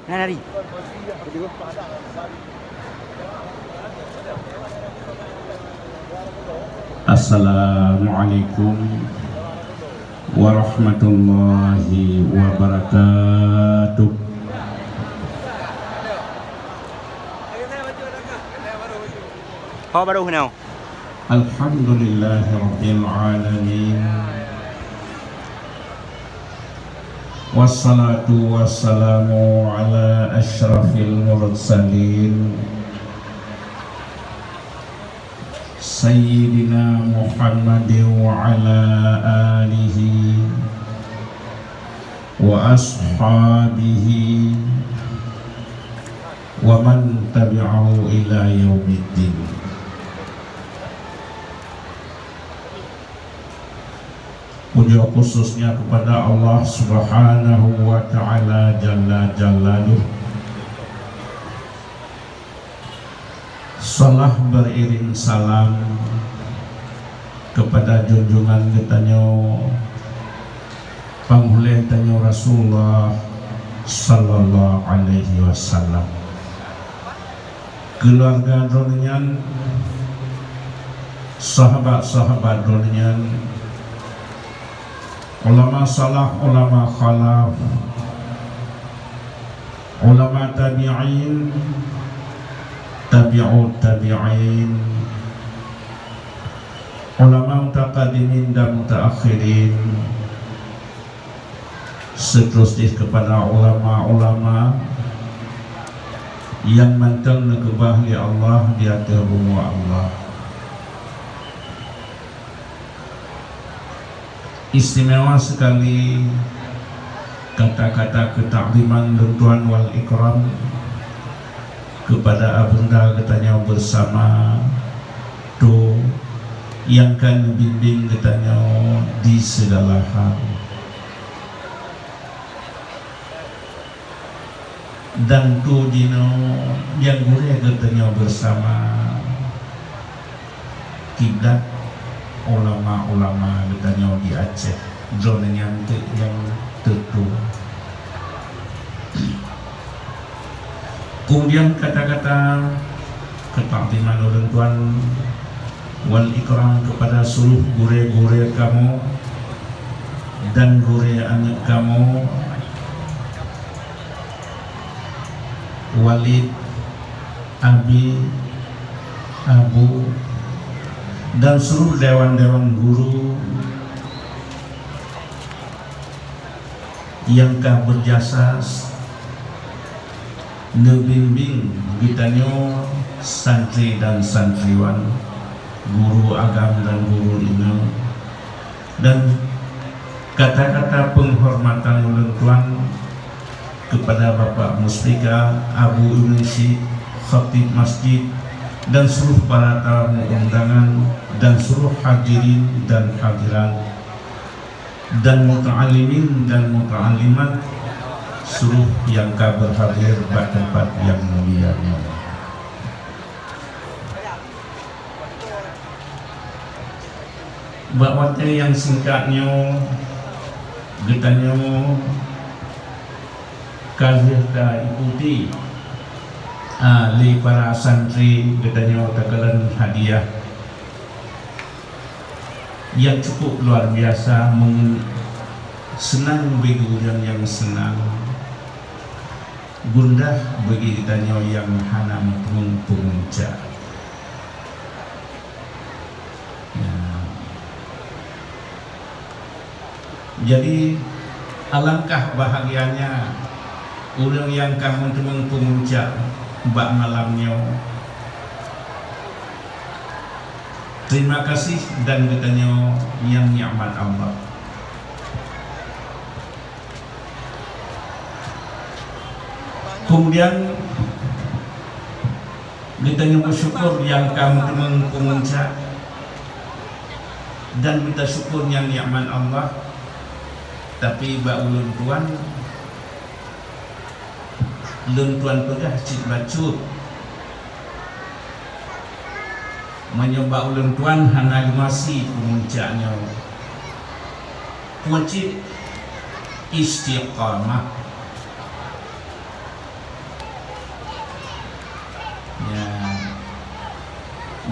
Nah, lari. Assalamualaikum warahmatullahi wabarakatuh. Kau baru kenal. Alhamdulillahi rabbil alamin. Wassalatu wassalamu ala asyrafil mursalin Sayyidina Muhammadin wa ala alihi wa ashabihi wa man tabi'ahu ila yaumiddin. Puja khususnya kepada Allah Subhanahu wa ta'ala Jalla Jalaluh. Salah beriring salam kepada junjungan kita panghule tanyo Rasulullah sallallahu alaihi wasallam, keluarga dronyan, sahabat-sahabat dronyan, ulama salah, ulama khalaf, ulama tabi'in, tabi'ut tabi'in, ulama mutaqaddimin dan mutaakhirin, seterusnya kepada ulama-ulama yang mantang nekebah li Allah di atas bumi Allah. Istimewa sekali kata-kata ketakliman dan tuan wal ikram kepada abunda katanya bersama tu yang kan bimbing katanya di segala hal, dan tu dino yang gure katanya bersama kiblat ulama-ulama katanya di Aceh zona yang tertua. Kemudian kata-kata ketakliman orang tuan wal ikram kepada seluruh gure-gure kamu dan gure anak kamu, Walid, Abi, Abu, dan seluruh dewan-dewan guru yang kah berjasa ngebimbing gitanyo santri dan santriwan, guru agama dan guru ilmu, dan kata-kata penghormatan ulun tuan kepada Bapak Muspika Abu Unisi, khatib masjid, dan seluruh para tamu undangan dan seluruh hadirin dan hadirat dan muta'alimin dan muta'alimat, seluruh yang berhadir pada tempat yang mulia ini. Bakwatnya yang singkatnya getanya kazirka ikuti li para santri getanya takalan hadiah yang cukup luar biasa, senang bagi orang yang senang, gundah bagi kitanya yang hana mengunca. Ya. Jadi alangkah bahagianya orang yang kamu mengunca bak malamnya. Terima kasih dan katanya yang nikmat Allah. Kemudian katanya bersyukur yang kamu mengunca dan minta syukur yang nikmat Allah. Tapi bak ulun tuan pegah cik bacut menyoba ulun tuan hana masih pemuncaknya wajib istiqamah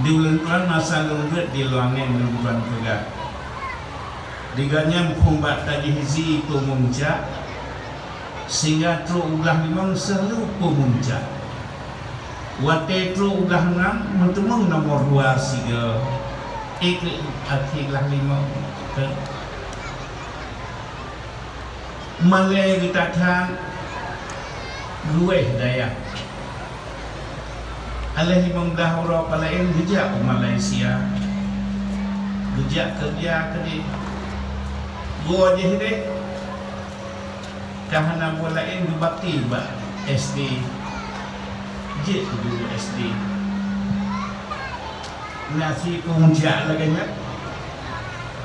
di bulan masa lembut di luangan bulan pegang diganya kumbat tadi hizi pemuncak sehingga tru ulah limang selalu pemuncak wate tru ulah enam mentemung nomor 2 siga iklah limang Malay kita kan lueh daya alih 15 orang lain gejak Malaysia gejak kerja ke gua je deh kahana bola lain bakti ba SD je dulu SD nasi puncak laganya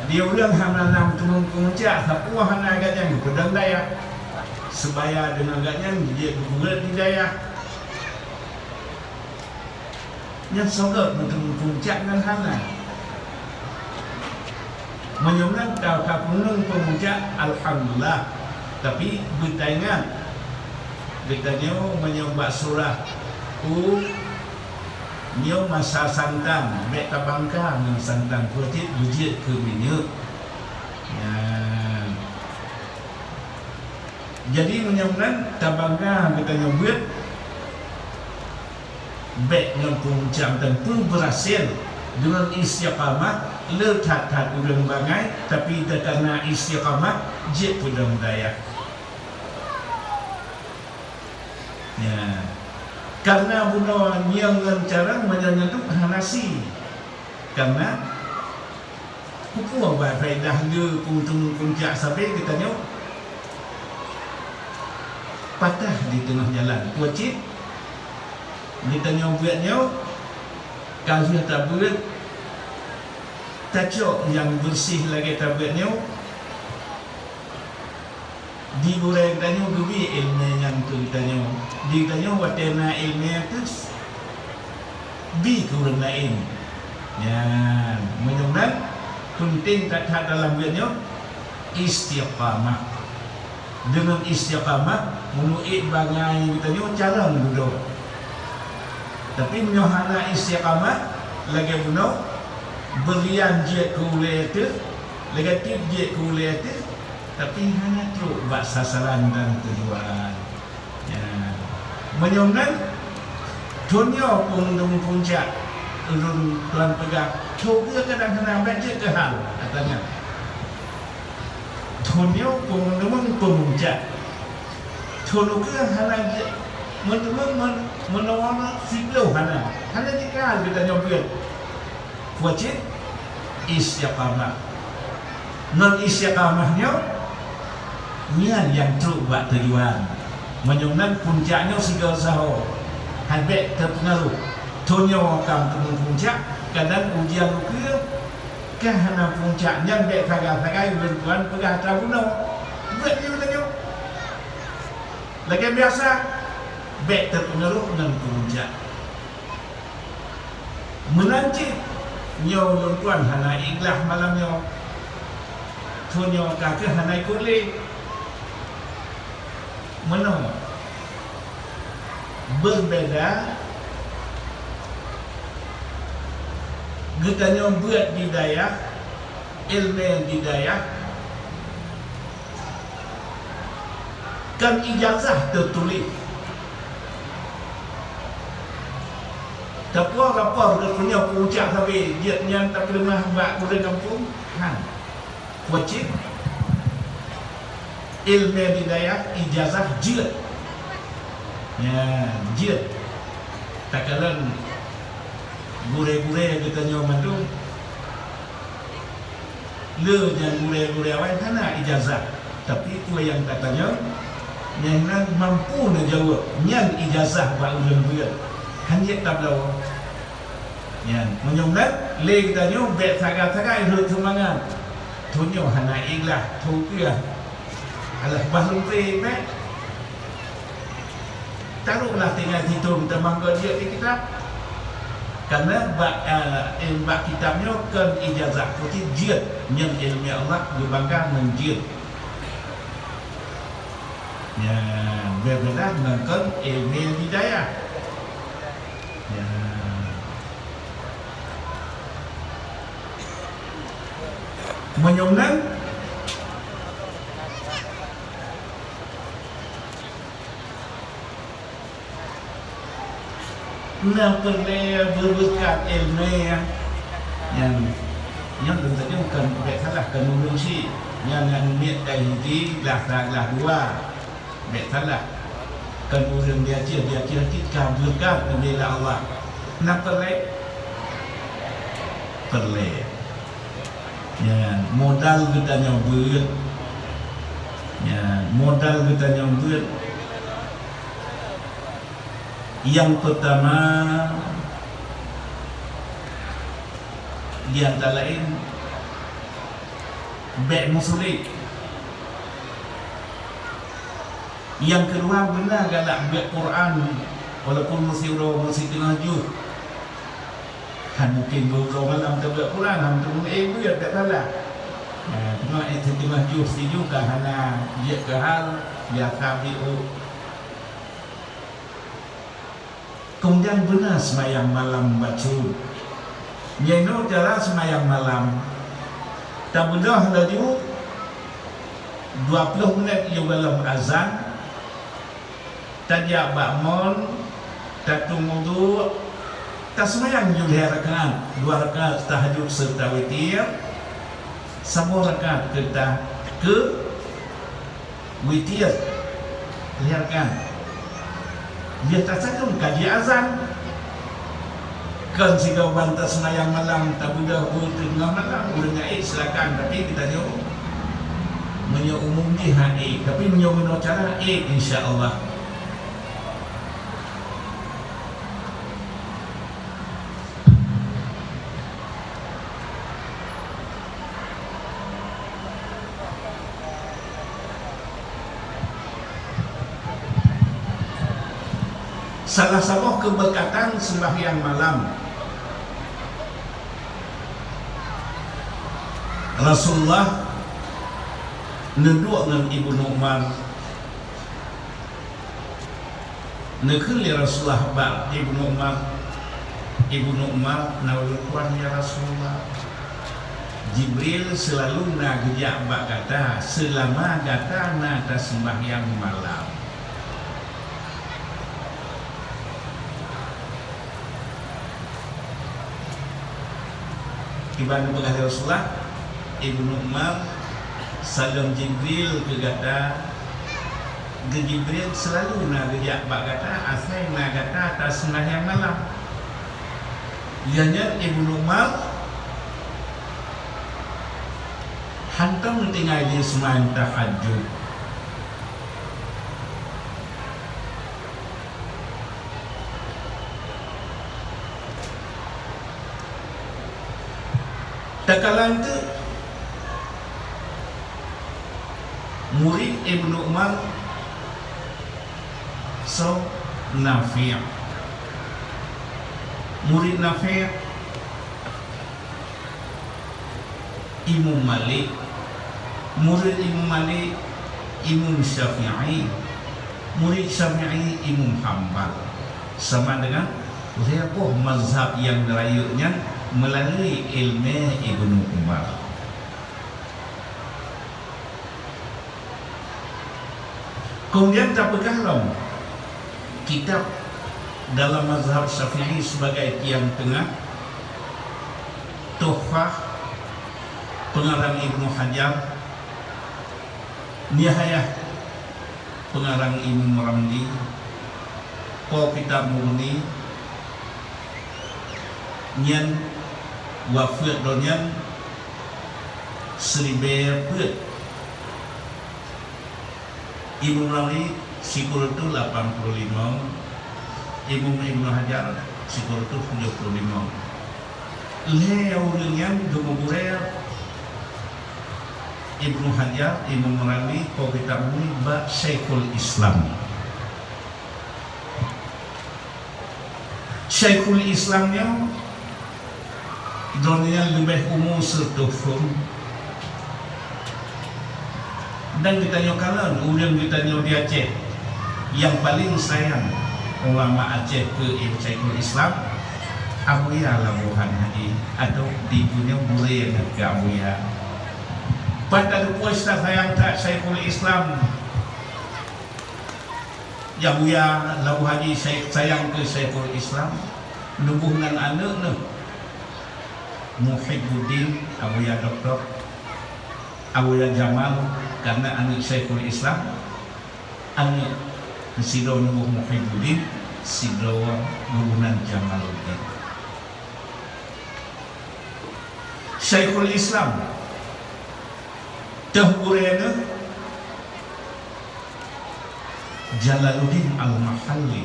dia ulang hana nam turun puncak sapu hana agaknya pedang daya sebaya dengan agaknya dia gugur di daya yang sogat turun puncak dengan hana menyumbang kapunung pemuncak alhamdulillah tapi bertaingan bertanya menyumbang surah nyo masa santang mek tabangka dengan santang kuatit bujit ke minyak ya. Jadi menyumbang tabangka bertanya buat bek dengan pemuncak dan pun berhasil dengan istiqamah letak udang bangai tapi karena istiqamah je udang daya ya karena bunuh yang lancarang menyentuh nasi karena kupu apa faedah dia puntung puncak sampai kita nyok patah di tengah jalan wajib kita nyok buat nyok kalau tak buat tajuk yang bersih lagi tabletnya digoreng tanya gebi ilmu yang tu ditanya ditanya watena ilmu itu bi kurang lain ya menyumbang penting kata dalam beliau istiqamah dengan istiqamah menuit bangai ditanya cara duduk tapi menyohana istiqamah lagi bunuh berian je kuliah itu negatif je kuliah itu tapi hanya teruk buat sasaran dan tujuan ya. Menyumbang dunia pun puncak urun tuan pegang coba kadang-kadang baca ke hal katanya dunia pun puncak coba hanya menawarkan silau hanya jika kita nyobir wajib istiqamah non istiqamahnya niat yang teruk buat tujuan menyumbang puncaknya segala sahur habis terpengaruh tonyo kam ke puncak kadang ujian ke kerana puncaknya baik pagai bertuan pegah tabuno buat dia tanya lagi biasa baik terpengaruh dengan puncak menancip nyo tuan hana ikhlas malam nyo tunyo kakek hana ikuli mana berbeza getanya buat bidayah ilmu bidayah kan ijazah tertulis Rapor ke punya puncak sampai dia yang tak pernah buat kuda kampung wajib ilmu bidayah ijazah jilid ya jilid tak kalan gure-gure kita nyaman tu le yang gure-gure awal kana ijazah tapi tu yang katanya yang mampu nak jawab yang ijazah buat ulang buat hanya tablau ya menyumbang le kita nyo bet saga-saga hidup semangat tunyo hana ikhlas tukia alah bahlum pe taruhlah tinggal hitung temangga dia di kitab karena bak kitabnya kan ijazah putih jid yang ilmu Allah dibangga menjid ya berbeda dengan ilmu hidayah ya menyomnan na perlu berbekat ilmu yang tentunya bukan salah kenurusi yang niat dari hati lah dua salah kenurusi dia kita berkat membela Allah nak perlu ya modal kita nyobut ya modal kita nyobut yang pertama di antara lain muslim. Yang kedua benar galak Quran walaupun mesti tengah juz. Han mungkin beberapa malam tak Quran, han tu itu ya tak salah. Tengah tengah juz juga hana dia ke hal dia tabiu. Kemudian benar semayang malam baca. Nyenok cara semayang malam. Tak bedah laju 20 minit juga dalam azan. Tajak bakmon, tak tunggu tak semayang juga rakaat, 2 rakaat tahajud serta witir. Semua rakaat kita ke witir. Lihatkan. Dia tak satu kaji azan. Kan jika bantah semayang malam tak mudah tengah malam boleh naik silakan, tapi kita jauh menyo umum ni haik, tapi menyo menyo cara insya-Allah. Salah satu keberkatan sembahyang malam Rasulullah neduk dengan Ibnu Umar nekeli Rasulullah bak Ibnu Umar nawalkuan ya Rasulullah Jibril selalu nak gejak bak kata selama kata nak sembahyang malam. Ibanu berkata Rasulullah Ibnu Umar salam Jibril ke kata Jibril selalu nak gejak bak kata asal nak kata atas sembahyang malam. Ianya Ibnu Umar hantam tinggal di sembahyang tahajud. Tak kalah itu murid Ibnu Umar Nafi'. Murid Nafi' Imam Malik. Murid Imam Malik Imam Syafi'i. Murid Syafi'i Imam Hanbal. Sama dengan siapa mazhab yang dirayunya melalui ilmu Ibnu Umar. Kemudian tak berkalam kitab dalam mazhab Syafi'i sebagai tiang tengah Tuhfah pengarang Ibnu Hajar, Nihayah pengarang Imam Ramli, Kitab Mughni, Nyan Wafid Donyan Seribe Put Ibnu Ramli sikul itu 85, Ibnu Hajar sikul itu 75. Leh yang Jumhuriyah Ibnu Hajar, Imam Ramli, Kitab Mughni ba Syekhul Islam. Syekhul Islamnya dunia lebih umum sertufum. Dan kita nyokalan, ulang kita nyok di Aceh yang paling sayang ulama Aceh ke Syekhul Islam Abuya Labuhan Haji atau di punya boleh yang ke Abuya pada puas sayang tak Syekhul Islam yang buya Labu Haji sayang ke Syekhul Islam hubungan anak ni Muhibbuddin Abuya Doktor Abuya Jamal karena anak Syekhul Islam anak Sido Nubuh Muhibbuddin Sido hubungan Jamaluddin Syekhul Islam tahburena Jalaluddin Al-Mahalli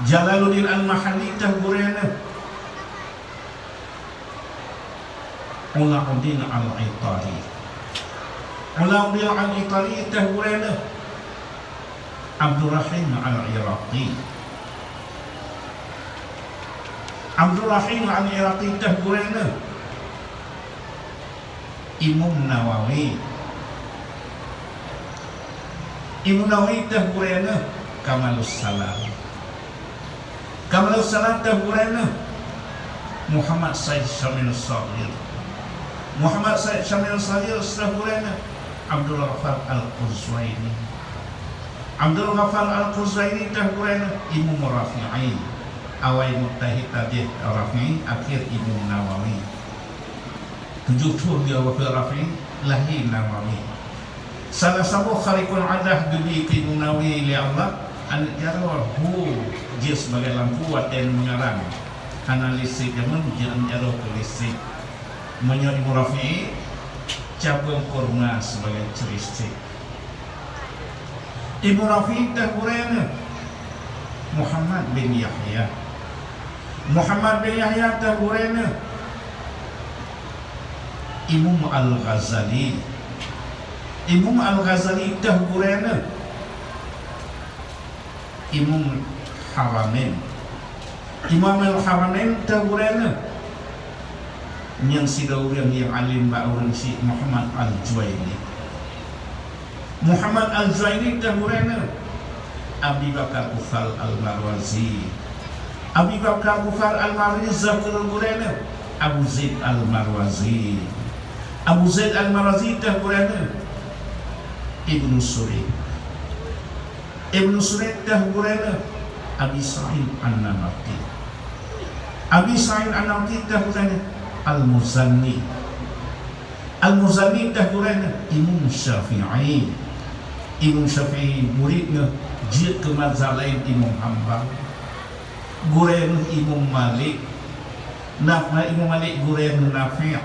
Jalaluddin Al-Mahalli tahburena Ulauddin Al-Itari Ulauddin Al-Itari tahburena Abdul Rahim Al-Iraqi Abdul Rahim Al-Iraqi tahburena Imam Nawawi Imam Nawawi tahburena Kamalus Salam Kamalus Salam tahburena Muhammad Said Syamil Saghir Muhammad Said Syamil Saghir tahburena Abdul Ghaffar Al-Quzwaini Abdul Ghaffar Al-Quzwaini tahburena Imam Rafi'i awal Muttahid Tadih Rafi'i akhir Imam Nawawi 7 tahun dia wakil Rafi'i lahir Nawawi salah satu khalikul adah diberi ke Imam Nawawi oleh Allah anak jarwah dia sebagai lampu dan mengarang analisis zaman dia jarwah ke listrik menyebut Imam Rafi'i cabang kurma sebagai ceristik Imam Rafi'i tahburena Muhammad bin Yahya Muhammad bin Yahya tahburena Imam Al-Ghazali Imam Al-Ghazali tahburena Imam Haramain Imam Al-Haramain tahburena yang sidawuran yang alim ba'urun si Muhammad Al-Juwaini Muhammad Al-Juwaini tahburena Abi Bakar Ufal Al-Marwazi Abi Bakar Ufal Al-Marwazi tahburena Abu Zaid Al-Marwazi Abu Zaid Al-Marwazi tahburena Ibnu Suri Ibnu Suri tahburena Abi Sa'id An-Namati Abi Sa'id An-Namati tahburena Al-Muzanni Al-Muzanni tahburena Imam Syafi'i Imam Syafi'i muridnya dia ke mazhab lain Imam Hanbal gurena Imam Malik Imam Malik gurena Nafi'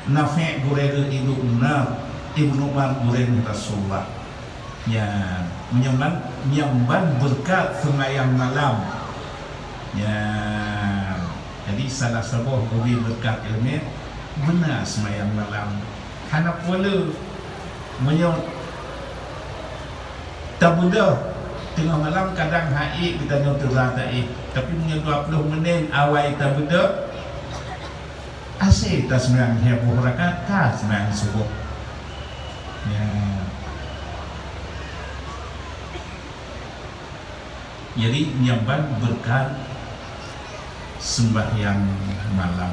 Nafi' gurena Ibnu Umar Ibnu Umar gurena Rasulullah ya menyamban berkat sembahyang malam ya jadi salah sebuah beri berkat ilmu benar sembahyang malam hanap wala menyambut tabudah tengah malam kadang haid kita nyotor taib tapi punya 20 minit awal tabudah asyik tak sembahyang heboh rakaat tak sembahyang subuh ya jadi nyamban berkat sembahyang malam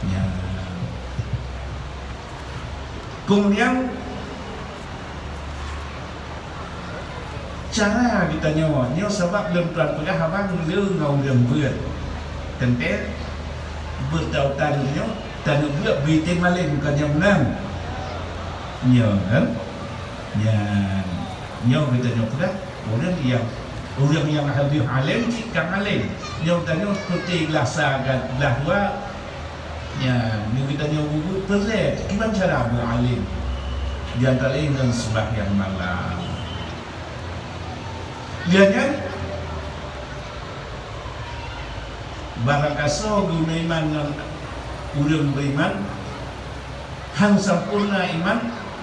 ya kemudian cara kita nyawa sebab dalam tuan pegah abang dia ngau lembut tentu bertautannya dan dia bitin malin bukan yang menang ya kan ya nyawa kita nyawa pegah orang yang habis alim jika alim nyawa tanya seperti gelasa belah dua ya ni kita nyawa buku terlihat gimana cara beralim di antara lain dan sembahyang malam lihatnya barang kaso guna iman urang beriman hang sempurna iman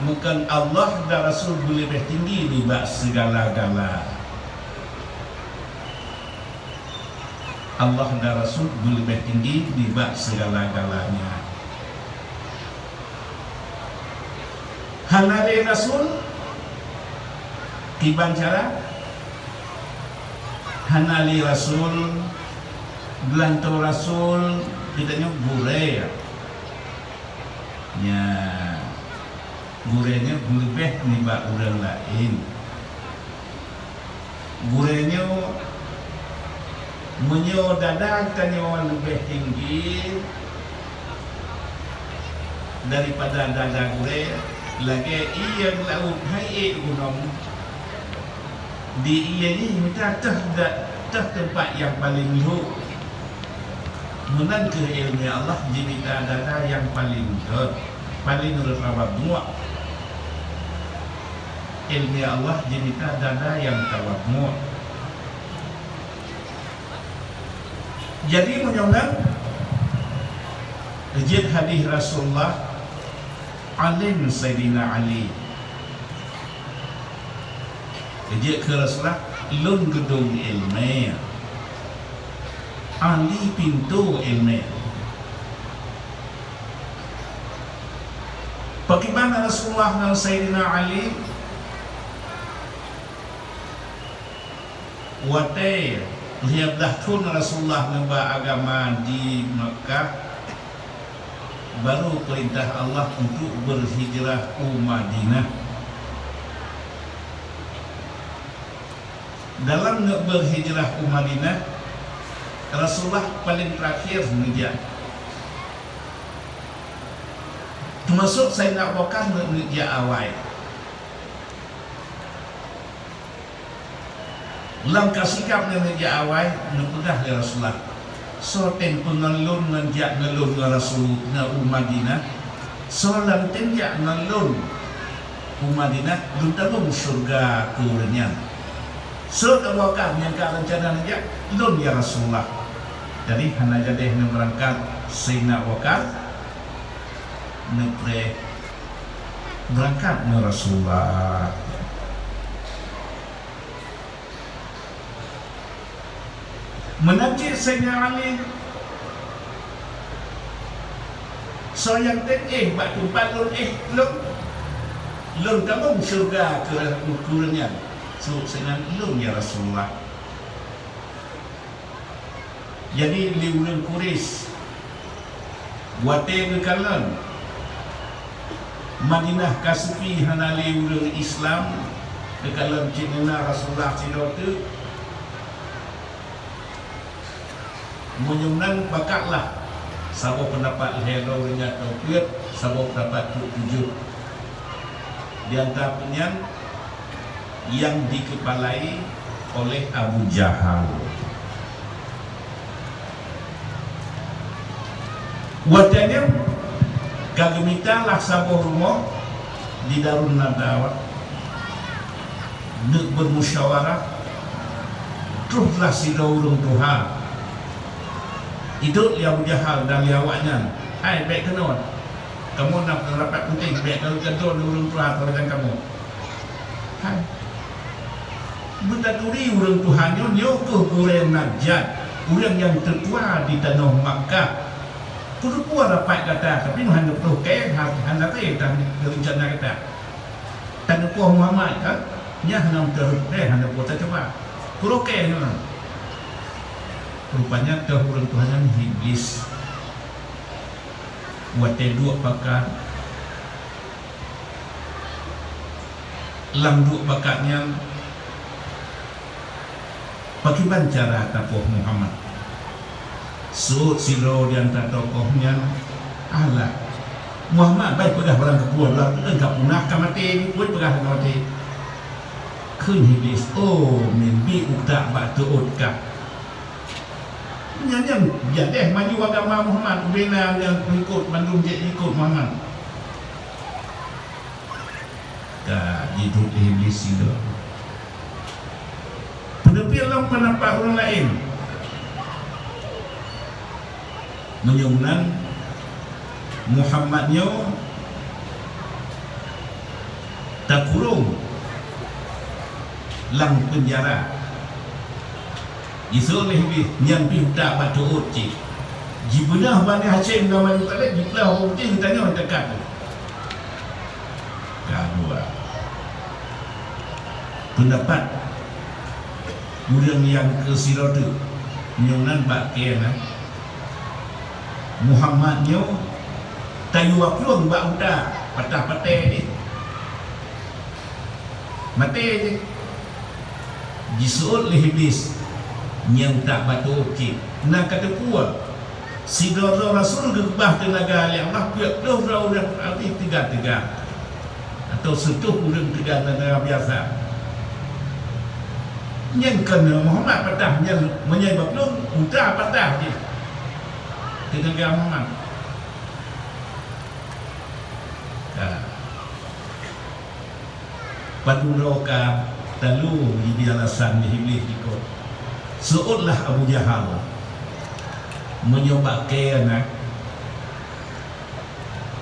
bukan Allah dan Rasul lebih tinggi di bak segala-gala Allah dan Rasul lebih tinggi di bak segala-galanya hanali Rasul kiban cara hanali Rasul Gelantau Rasul kita nyok gure ya Ya, gurenya lebih nibak orang lain. Gurenya menyo dadangkannya lebih tinggi daripada dada gure. Lagi ia laut hai gunung di ia ni minta tempat yang paling luhur. Menang ke ilmu Allah jika dada yang paling luhur, paling bertawab muak. Ilmu Allah jika dada yang tawab muak. Jadi menyongan jid hadis Rasulullah alim Sayyidina Ali. Jid ke Rasulullah lun gedung ilmu, Ali pintu ilmu. Bagaimana Rasulullah dan Sayyidina Ali? Watai lihat dahun Rasulullah membawa agama di Makkah, baru perintah Allah untuk berhijrah ke Madinah. Dalam berhijrah ke Madinah, Rasulullah paling terakhir menjak. Termasuk Sayyidina Abu Bakar menjak awal. Langkah sikapnya menjak awal mudah ya Rasulullah. Soten pengalun menjak ngelun Rasul na Madinah. Solan tenjak ngelun Madinah belum tahu surga kurnya. So Abu-Bakar yang ke rencana menjak lun ya Rasulullah. Jadi hanya jadi yang berangkat Sayyidina Abu-Bakar nepre berangkat na Rasulullah. Menanti Sayyidina Ali so yang ten batu palun lun kamu surga ke ukurannya. So Sayyidina lun ya Rasulullah. Jadi liuran Quraisy wate bekalan Madinah kasupi hana liuran Islam bekalan cinna Rasulullah cidotu menyunang bakatlah sabuk pendapat hero dengan tauhid, sabuk pendapat tujuh di antaranya yang dikepalai oleh Abu Jahal. Wadanya kagemita lah sabuk rumah di Darun Nadawah nak bermusyawarah teruslah si daurung Tuhan. Itu Abu Jahal dan awaknya. Hai, baik kenal. Kamu nak rapat penting, baik kalau kedua urang Tuhan dengan kamu. Hai. Betaduri urang Tuhannya nyo ke urang Najat, urang yang tertua di tanah Makkah. Kudu kuat rapat kata, tapi hendak tu ke hendak ke dan rencana kata. Tanah Puan Muhammad kan, nya hendak hendak buat coba. Kudu ke ni. Rupanya orang Tuhan iblis buat dua pakat lam dua pakatnya bagaimana cara tapuh Muhammad silo di antara tokohnya Allah Muhammad baik pegah barang kekuat lah enggak punah kamati pun pegah kamati kun iblis mimpi utak batu utkah yang jadi maju agama Muhammad bina yang ikut bandung je ikut Muhammad. Dah hidup iblis itu. Tetapi Allah pendapat orang lain menyunang Muhammadnya tak kurung lang penjara. Isu lebih nyampi tak batu uci. Jibunah Bani Hashim nama itu tadi jiblah orang putih ditanya orang dekat. Kedua pendapat orang yang ke Siratu nyunan bakian Muhammadnya tayu apluang bak muda patah patah ni mati je jisuut li iblis nyam tak batu okey nak kata puas si doa rasul gebah tenaga yang Allah piak doa orang habis tiga atau setuh urang tiga negara biasa yang kena Muhammad patah yang menyebab lu muda patah je tenaga Muhammad paduroka talu di alasan iblis ikut seutlah Abu Jahal menyoba kena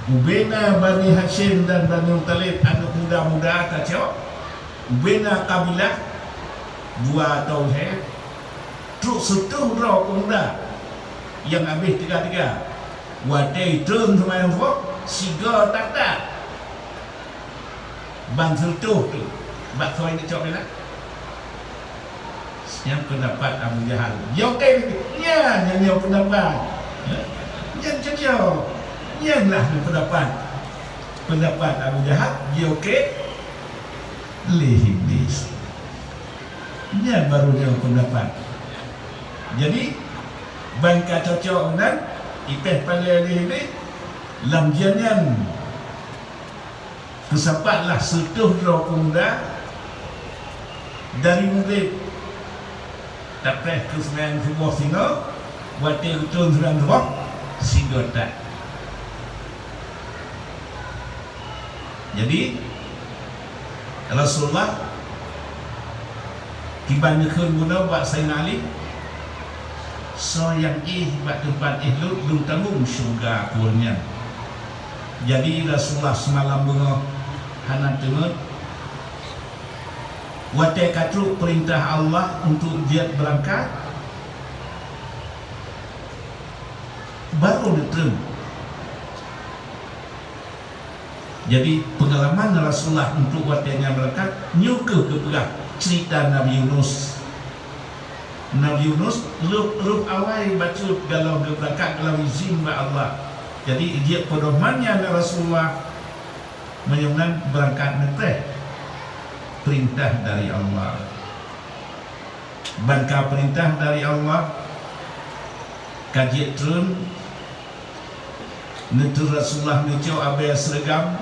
ubena Bani Hashim dan Bani Muttalib anak muda-muda kacau ubena kabilah dua tauhid truk setuh roh muda yang habis tiga wadai turun semayan fok siga tak bang setuh tu bak soal ni cok ni yang pendapat Abu Jahal yang yang pendapat yang cakap yang lah pendapat Abu Jahal dia okey iblis yang baru dia pendapat jadi bangka cocok dan ipeh pada iblis lam jangan kesempatlah setuh roh pemuda dari murid tapi kesemen sebuah singa watir utun serang roh singa tak jadi Rasulullah kibanyakan guna buat Sayyidina Ali so yang buat tempat lu belum tanggung syurga kurnia jadi Rasulullah semalam bunga hanan tengah watai katu perintah Allah untuk dia berangkat baru diterima jadi pengalaman Rasulullah untuk watainya berangkat nyuka keperah cerita Nabi Yunus lup awal baca kalau dia berangkat kalau izin Allah jadi dia pedomannya Rasulullah menyebutkan berangkat netreh perintah dari Allah bangka perintah dari Allah kajian turun netur Rasulullah necau abaya seragam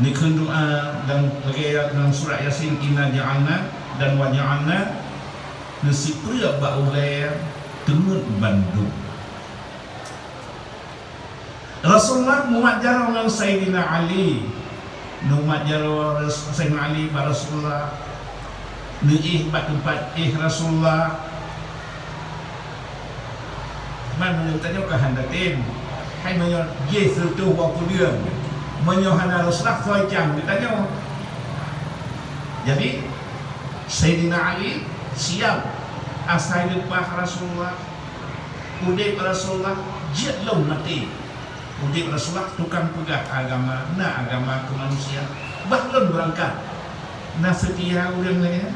nikun doa dan dalam surat Yasin inna ja'alna dan wa ja'alna nasi pria ba'ulai temut bandung Rasulullah muajar dengan Sayyidina Ali muajar Sayyidina Ali pada Rasulullah nuih tempat Rasulullah mana yang tanya kehandatin hai menyo Yesus tu waktu dia menyo hana Rasulullah koi jam ditanya jadi Sayyidina Ali siap asal depan Rasulullah udai Rasulullah jadlau mati udai Rasulullah tukang pegang agama kemanusiaan bahkan berangkat nah setia orang lain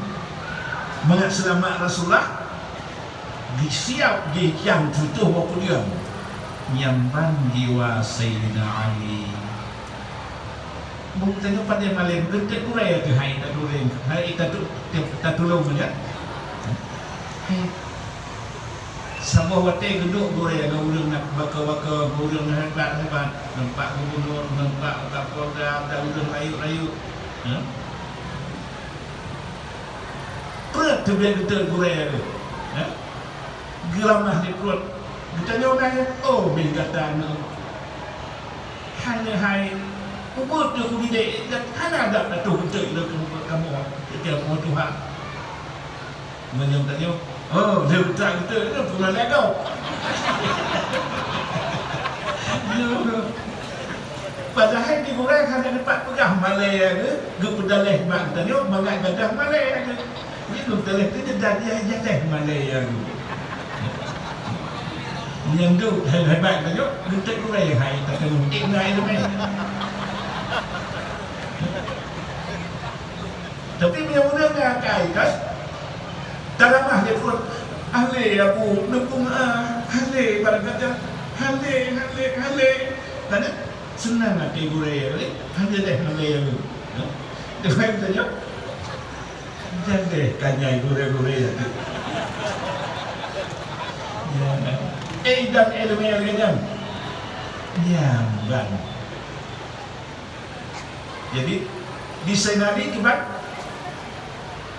mengat selamat Rasulullah disiap di yang tutuh waktu dia nyambang jiwa Sayyidina Ali bukan tanya pada malam gede kurai ke hai tak turun hai tak tolong saja sama watai geduk kurai ada urang nak baka urang hebat nampak gubernur nampak kapolda ada urang rayu perut terbiak geduk kurai ada geramah di perut ditanya orang oh bin kata hanya hai ubur tu aku bidek hana ada tu betul kamu kita mau Tuhan menyantanya oh dia betul itu pernah lego padahal di goreng hanya dapat pegah Malaya ke gepedaleh mak tanya mangat gadah Malaya ke ni gepedaleh tu dia jatah Malaya ke yang tu hebat tanya getek goreng hai tak kena inai tu mai tapi punya dah kai kan taramah dia pun ahli aku nukung ahli barang kata ahli Karena senang nak pergi guraya ni, hanya deh Malaya ni. Dia tanya, jangan deh kanyai guraya-guraya tu. Dan elemen kan? Nyamban. Jadi di senari kibat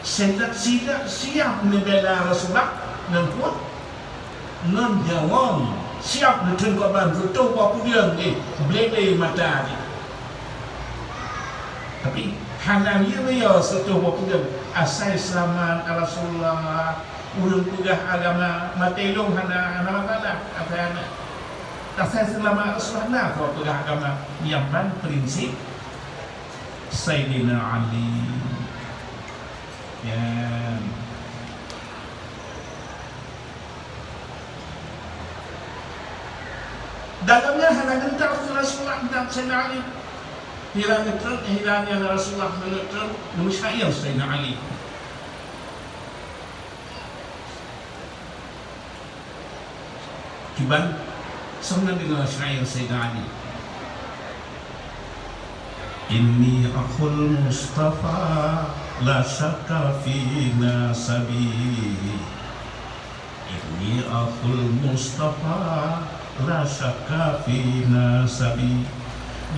sendak siap membela Rasulullah dan kuat nan jawab siap nutun korban betul apa dia ni blele mata ni. Tapi hana dia satu apa dia asal selamat Rasulullah ulun pugah agama matelong hana mana apa hana asal selamat Rasulullah kau pugah agama yang prinsip Sayyidina Ali. Ya. Dalamnya hanya gentar Rasulullah dan Sayyidina Ali. Hilangnya Rasulullah menurut Musyair Sayyidina Ali. Kiban sama dengan syair Sayyidina Ali. Inni akhul Mustafa la syakka fi nasabi. Inni akhul Mustafa la syakka fi nasabi.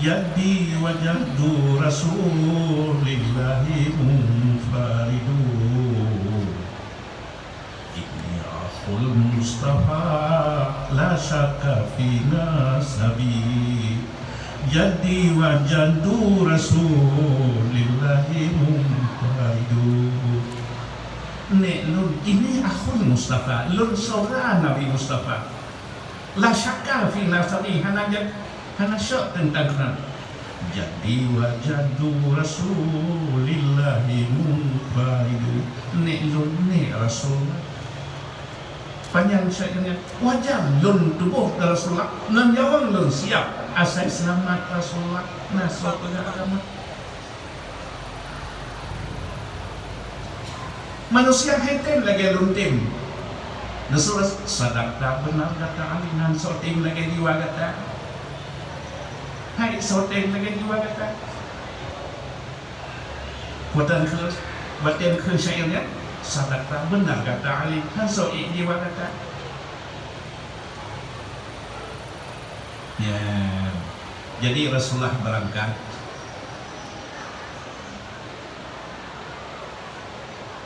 Yadi wa jaddu Rasulillahi munfaridu. Inni akhul Mustafa la syakka fi nasabi. Jadi wajadu Rasulillahi munfaridu. Nek lun ini akhul Mustafa, lun saudara Nabi Mustafa. La syakka fi nasabi, hana syak tentang Quran. Jadi wajadu Rasulillahi munfaridu. Nek lun nek Rasul panjang syaknya wajar lun tubuh Rasulullah nan jawab lun siap asal selamat Rasulullah nasab agama. Manusia heten lagi lun tim Rasulullah sadaqta benar kata Ali nan sotim lagi jiwa kata hai sotim lagi jiwa kata kuatan ke batin ke syairnya sadaqta benar kata Ali kan sotim jiwa kata. Ya, jadi Rasulullah berangkat.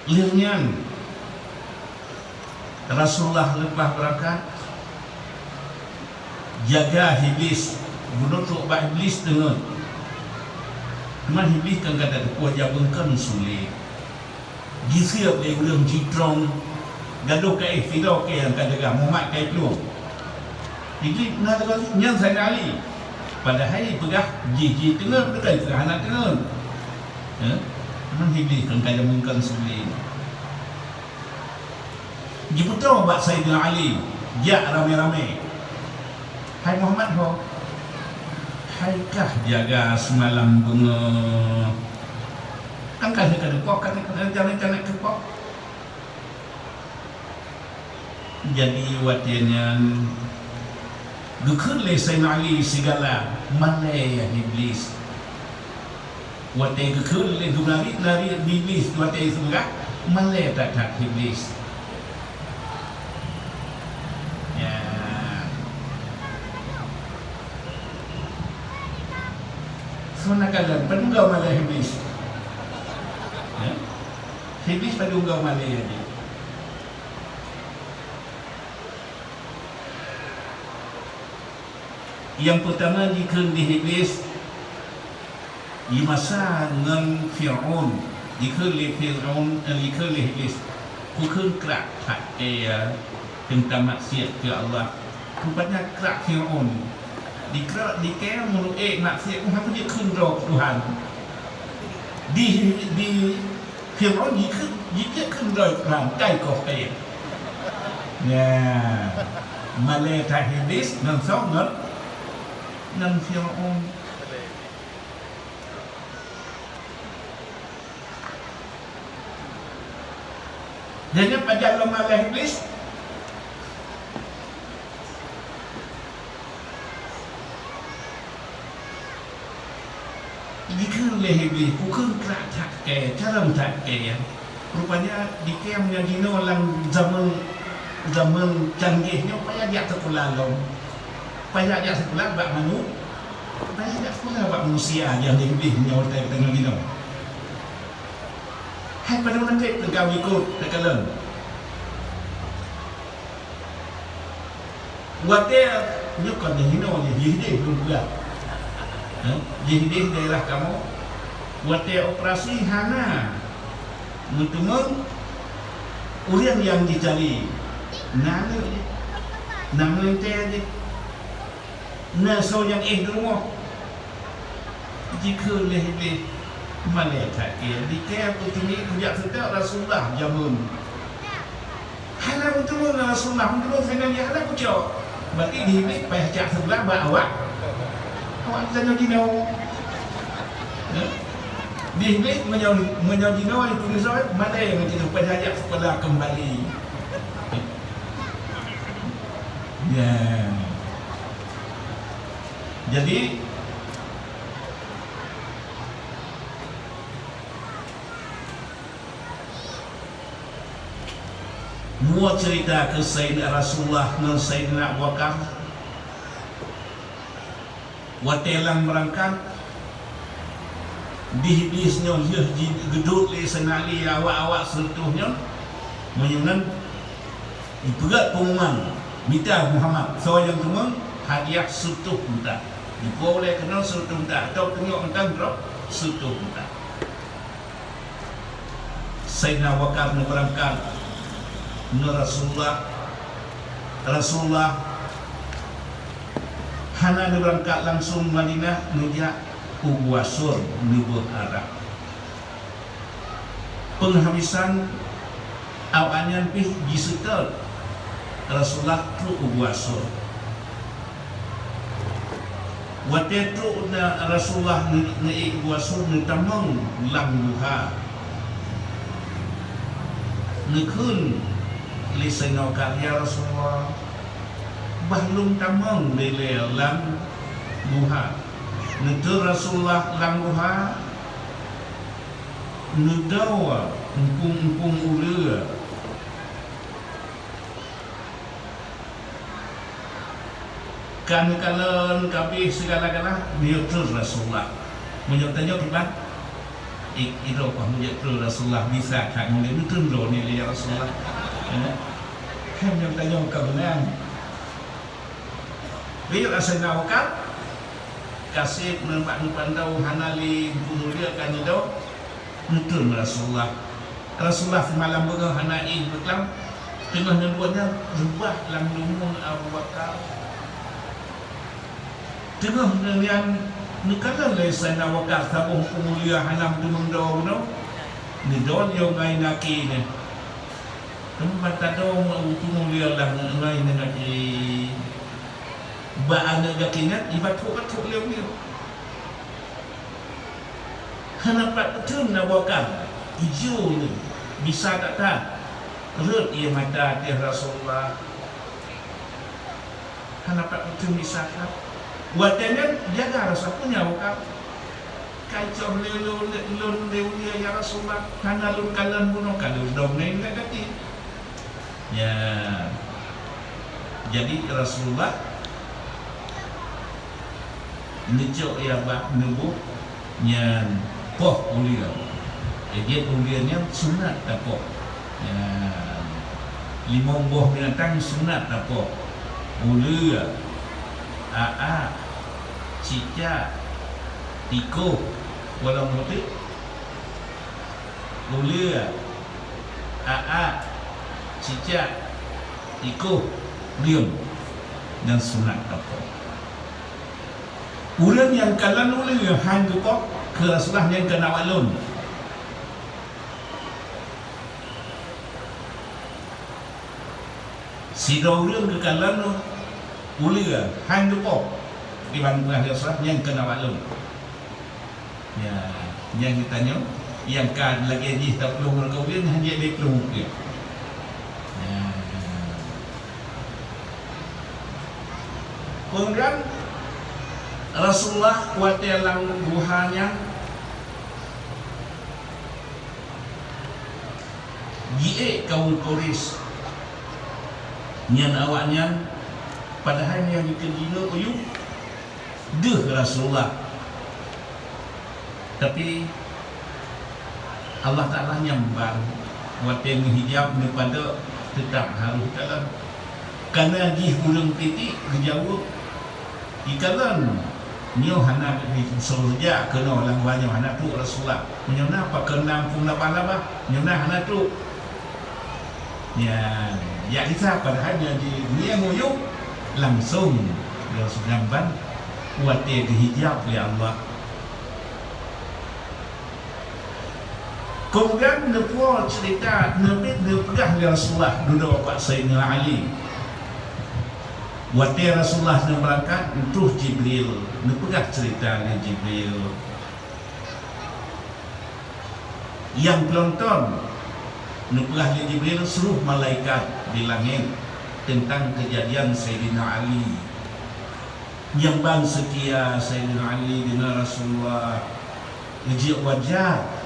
Lihat Rasulullah lepas berangkat jaga iblis, bunuh bah iblis dengan. Teman iblis kan kata kuat jabungkan sulit. Gisiap dia ulang jitrong gaduh kai fido ke yang kata Muhammad kai keluar. Jadi nak kata yang Sayyidina Ali pada hari pegah jiji tengah dekat anak tengah. Memang iblis kan kaya mungkin sulit. Diputar buat Sayyidina Ali, jak ramai-ramai. Hai Muhammad ho. Haikah jaga semalam bunga. Kan kata kok kan jalan-jalan ke kok. Jadi watiannya Gekun Sayyidina Ali segala malai iblis. Watai gekun le lari iblis watai semua malai tak iblis. Ya. Sunakalan padunggaw malai iblis. Ya. Iblis padunggaw malai aja. Yang pertama dikun di iblis di masa dengan Fir'aun dikun di Fir'aun dikun di iblis kukun kerak tak tentang maksiat ke Allah rupanya kerak Fir'aun dikerak dikaya mulut maksiat kenapa dia kendor Tuhan di Fir'aun jika kendor Tuhan kai kau kaya ya malai tak iblis dan sangat dan Fir'aun. Jadi pada lemah iblis jika lebih bukan kerak tak ke cara tak ke rupanya di kem yang dino lang zaman canggihnya payah dia terpulang payah dia terpulang bak manu payah dia terpulang bak manusia yang lebih nyawa tengah dino hai pada nanti tegau ikut tekalan wate nyokon di hino ni dihide belum buat dihide daerah kamu wate operasi hana mentumung urian yang dicari nama tadi so yang dulu jika lebih mana tak di kem utimi kujak sedap Rasulullah jamun hana mentumung Rasulullah mentumung final yang hana kucok berarti di payah cak sebelah awak jangan dino di menyau dino itu risau mana yang kita payah cak sebelah kembali ya jadi mua cerita ke Sayyidina Rasulullah dan Sayyidina Abu Bakar watelang berangkat dihibisnya dia gedut le senali awak-awak sentuhnya menyunan dipegat pengumuman minta Muhammad yang teman hadiah sutuh minta boleh kenal sutuh minta atau tengok tentang drop sutuh minta Sayyidina Abu Bakar berangkat Rasulullah hana berangkat langsung Madinah menuju Ubuasur Nubuh Arab penghabisan awannya pih disetel Rasulullah tu Ubuasur waktu tu Rasulullah ni Ubuasur ni tamang lang duha nekun lisenau karya Rasulullah bahlum tamang lele lang duha netu Rasulullah lang duha nedawa empung ula kan kalan kabeh segala-gala netu Rasulullah menyertanya kita itu apa menyertu Rasulullah bisa tak mulai netu lo ni le Rasulullah kan yang tanya kebenaran biar asal nak kasih menempatkan tahu hanali mulia kan itu nutun Rasulullah semalam berah hanai berkelam tengah membuatnya rubah lang lumung Abu Bakar tengah yang nekalan lesan Abu Bakar tabung mulia hanam dumung daw no ni don yo ngai naki ni tempat tadong mulia lang ngai naki ba ana gakinat ibatu leu hanapat betul nak buatkan hijau ni bisa tak rut ia mata dia Rasulullah hanapat betul bisa tak buatnya jaga rasa punya bukan kacau lelun dia ya Rasulullah hana lun kalan bunuh kalun dom ni negatif ya jadi Rasulullah ngejok ya bak nubuh yang poh ulia dia ulianya sunat tak poh ya 5 buah binatang sunat tak poh ulia cicak tikus walau motif ulia cicak tikus liun dan sunat tak poh ulian yang kalan ulian hang kok ke Rasulullah yang kena walun si ulian ke kalan ulian hang kok di bandung Rasulullah yang kena walun ya yang ditanya yang kan lagi ni tak perlu berkauin hanya dia perlu ya kemudian Rasulullah kuat dalam buahnya Gi'ek kaum Quraisy nyan awaknya padahal yang dikendina uyuh deh Rasulullah. Tapi Allah Ta'ala nyambar buat yang hijab daripada tetap harus dalam kerana gih burung titik kejauh ikalan nyo hana surja kena orang banyak hana tu Rasulullah menyona apa kena pun laba-laba menyona hana tu ya kita padahal di dia nguyuk langsung dia sudah buat dia dihijab oleh Allah. Kemudian nepua cerita Nabi pegah dia Rasulullah duduk Pak Sayyidina Ali. Waktu Rasulullah nak berangkat untuk Jibril, nepegah cerita dengan Jibril. Yang penonton nepegah dengan Jibril suruh malaikat di langit tentang kejadian Sayyidina Ali. Nyambang setia Sayyidina Ali dengan Rasulullah. Ejik wajah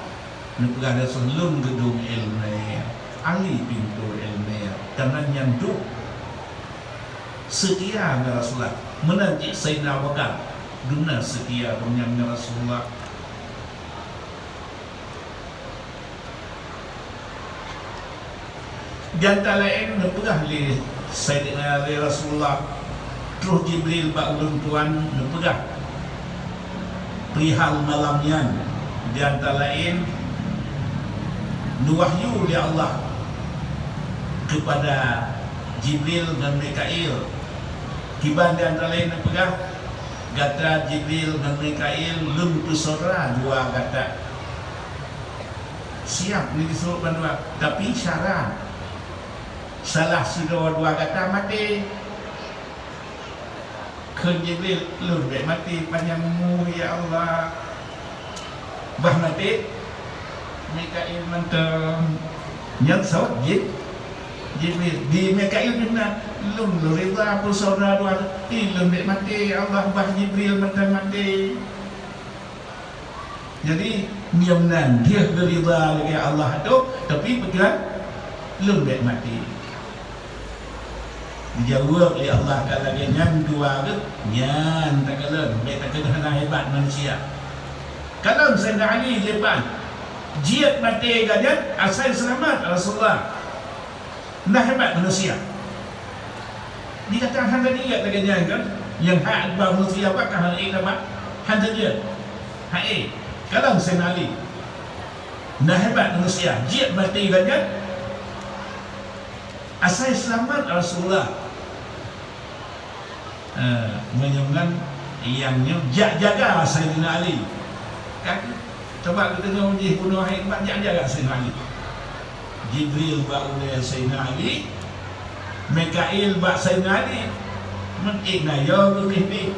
nepegah dia sebelum gedung ilmiah. Ali pintu ilmiah. Karena nyanduk setia dengan Rasulullah. Menanti Sayyidina Abu Bakar guna setia dengan Rasulullah. Di antara lain nepegah li Sayyidina Rasulullah terus Jibril bak ulun tuan nepegah perihal malamnya. Di antara lain nuwahyu oleh Allah kepada Jibril dan Mikail. Kiban di antara lain nepegah kata Jibril dan Mikail lum pesora dua kata siap ni disuruh bandua tapi syarat salah si dua kata mati ke Jibril lum dek mati panjangmu ya Allah bah mati Mikail mantap nyat sawat Jibril di Mikail benar lum rida pesora dua lum dek mati Allah bah Jibril mantap mati. Jadi niamnan dia berida lagi Allah tu tapi betul lum dek mati. Dijawab oleh Allah kata dia nyan dua ke nyan tak kala baik tak kena hebat manusia. Kalau Sayyidina Ali lepas jiat mati gajan asal selamat Rasulullah. Nah hebat manusia. Dikatakan hanya dia lagi nyan kan yang hak manusia apakah hal ini apa? Hanya dia. Hak kalau Sayyidina Ali nah hebat manusia jiat mati gajan asal selamat Rasulullah. Menyebutkan yang jaga Sayyidina Ali kan coba kita tengok di bunuh hikmat jaga Sayyidina Ali. Jibril bak oleh Sayyidina Ali, Mikail bak Sayyidina Ali mentikna ya begini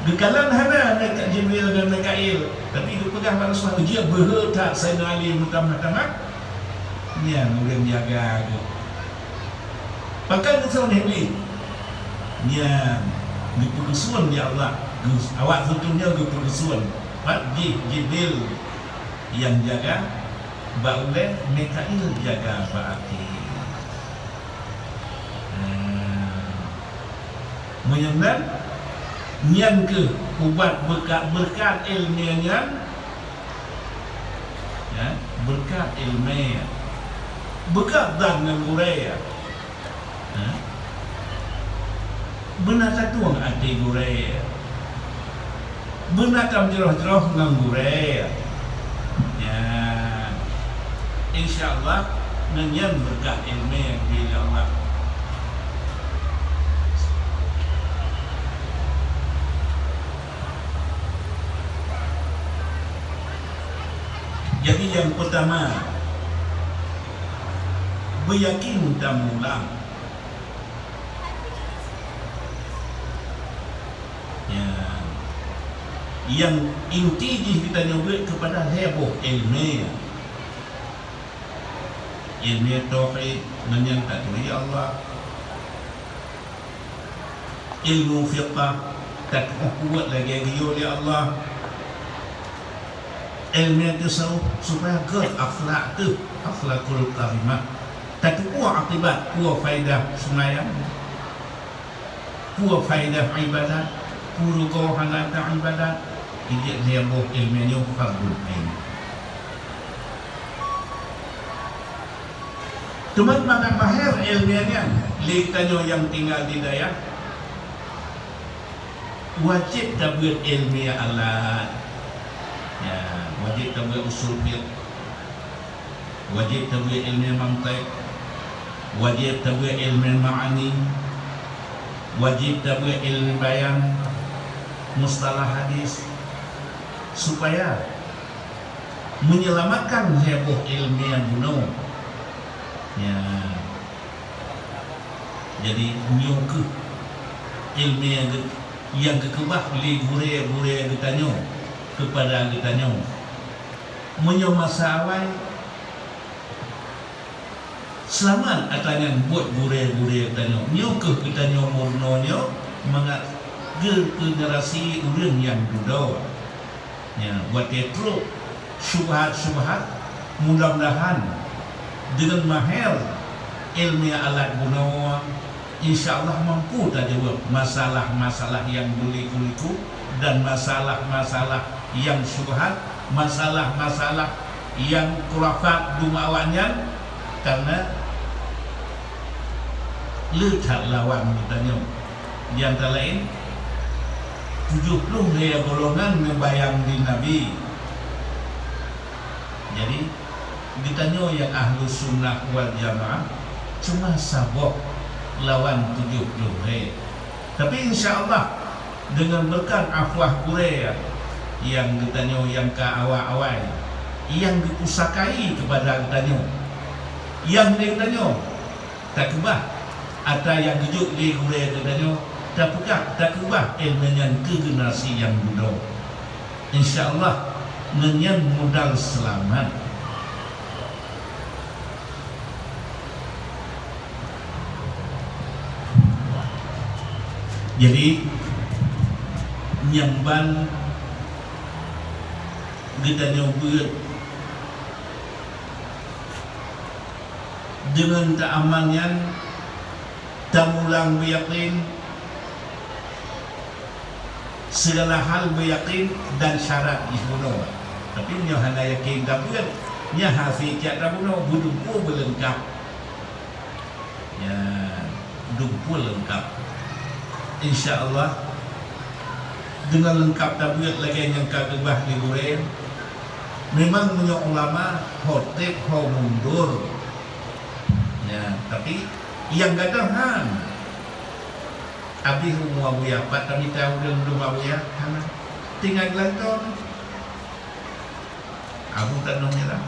dekalan hana dekat Jibril dan Mikail tapi dia pegang pada Rasulullah dia berhutang Sayyidina Ali mutam-mutam ni yang boleh jaga tu pakai kesuan Jibril yang dipurusuan dia Allah awak tentunya dipurusuan Jibril yang jaga bak oleh Mikail jaga bak hati menyembah yang ke ubat berkat ilmiahnya ya, berkat ilmiah berkat dan ngurai benar satu orang hati gurai benar kam jeroh-jeroh dengan gurai ya insyaAllah dengan berkat ilmiah bila Allah. Jadi yang pertama beryakin dan mulang ya. Yang inti kita nyebut kepada heboh ilmiah tauhid menyangka diri Allah ilmu fiqh tak kuat lagi oleh Allah ilmu itu supaya ke akhlak tu, akhlakul karimah. Tak kuat akibat, kuat faedah semayang, kuat faedah ibadat, kuat gohanat ibadat. Ini dia buat ilmunya fardul ain. Teman mana mahir ilmiahnya, lihatnya yang tinggal di daerah wajib tabir ilmiah alat, ya, wajib tabir usul fiqh, wajib tabir ilmiah mantiq, wajib tabir ilmiah ma'ani, wajib tabir ilmiah bayan, mustalah hadis, supaya menyelamatkan heboh ilmiah bunuh. Ya, jadi nyoke ilmiah yang kekebah li gure getanyo kepada getanyo menyo masa awal selamat atanya buat gure getanyo nyoke getanyo murnonyo mengat generasi urang yang duduk ya buat etro syubhat mudah-mudahan dengan mahir ilmiah alat guna, insyaAllah mampu tak jawab masalah-masalah yang berliku-liku dan masalah-masalah yang syubhat, masalah-masalah yang khurafat dumawannya, karena lihat lawan katanya di antara lain 70 daya golongan membayang di Nabi. Jadi ditanya yang ahlu sunnah wal jamaah cuma sabok lawan 70 hari. Tapi insyaAllah dengan berkat afwah Quraish yang ditanya yang ke awal-awal, yang dipusakai kepada ditanya, yang ditanya tak kebah atau yang gejuk di Quraish ditanya tak kebah ilmunya ke generasi yang muda. InsyaAllah menyan modal selamat. Jadi nyamban kita nyobut dengan keamanannya tamulang beryakin segala hal beryakin dan syarat dibunuh. Tapi nyo hanya yakin tak bukan nya hafiz tak bunuh budumpu berlengkap ya dumpu lengkap. InsyaAllah dengan lengkap tabligh lagi yang kagubah di Guren. Memang punya ulama khotib ho mundur ya, tapi yang gadahan abis Muawiyah tapi tahu dengan Muawiyah karena tinggal lanton Abu tak nongnya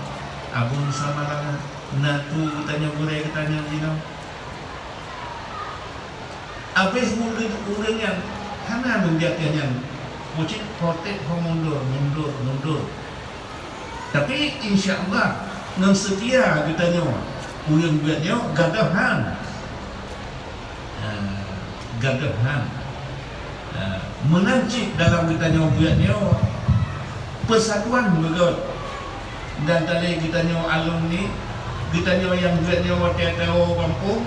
Abu sama lah natu tanya Guren tanya dino habis murid yang hana menjadikan wujud khotib mundur. Tapi insyaAllah dengan setia kita nyawa urang buatnya gadahan menancik dalam kita nyawa buatnya persatuan begot dan tadi kita nyawa alumni kita nyawa yang buatnya waktu tahu kampung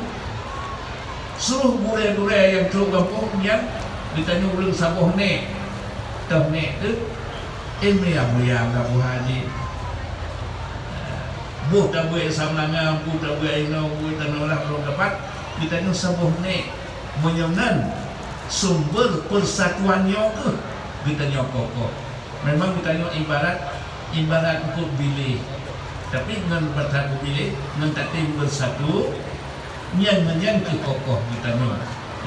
suruh gure-gure yang teruk kampung yang ditanya ulang sabuh nek tahu nek tu yang Abu Haji buh tak buat samlangan buh tak buat ino buh tanolah belum dapat ditanya sabuh nek menyonan sumber persatuannya ke ditanya pokok memang ditanya ibarat untuk bilih tapi dengan bersatu bilih dengan tak tim bersatu nyan ke kokoh kita ni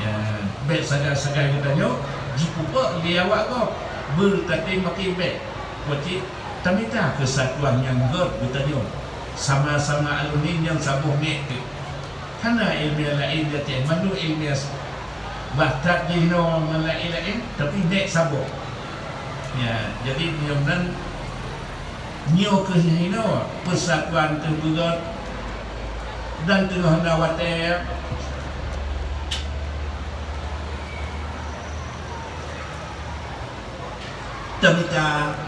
ya baik sagai kita ni jipupa dia awak kau bertati makin baik wajib tamita kesatuan yang god kita ni sama-sama alumni yang sabuh nek karena ilmiah lain dia tak mandu ilmiah batat dino lain tapi nek sabuh ya jadi mudah-mudahan nyo ke hino persatuan terbuka dan tengah nawate tamita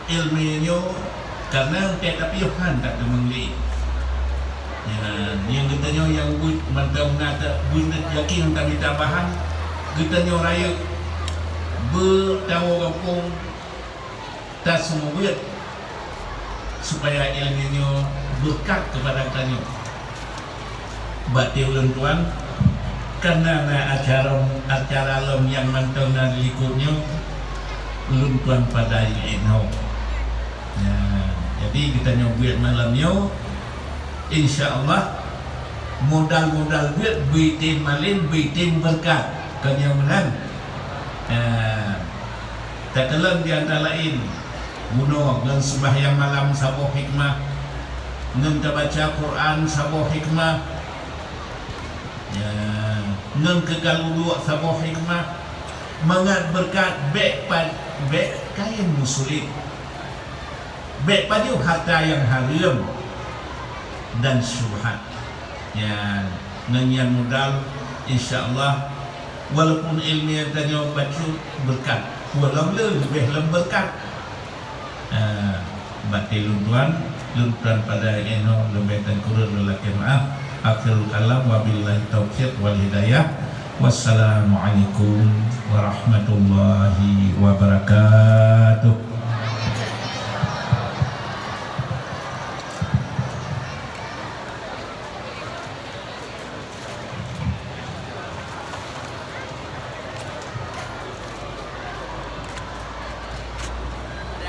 ilminya karena tapi Yohan tak ada mengli. Yang katanya yang mantap ngata bunda yakin tentang ditabahan katanya raya bertawa kampung tak semua buat supaya ilmunya berkat kepada tanya. Batik ulun tuan karena acara alam yang mantau dan likutnya ulun tuan pada ilmu. Jadi kita buat malamnya insya-Allah modal-modal buat bitin malin bitin berkat kenyamanan. Terkelang di antara lain bunuh dan sembahyang malam sabuh hikmah, dengan baca Quran sabuh hikmah, dengan kegalulu sabuh hikmah, mengat berkat baik kain musulit, baik pada harta yang haram dan syubhat. Dengan modal insya-Allah walaupun ilmu yang tanya baca berkat, walau lebih berkat. Batil tuan pada eno lebih dan kurun lelaki maaf. Akhirul kalam wabillahi taufiq wal hidayah. Wassalamualaikum warahmatullahi wabarakatuh.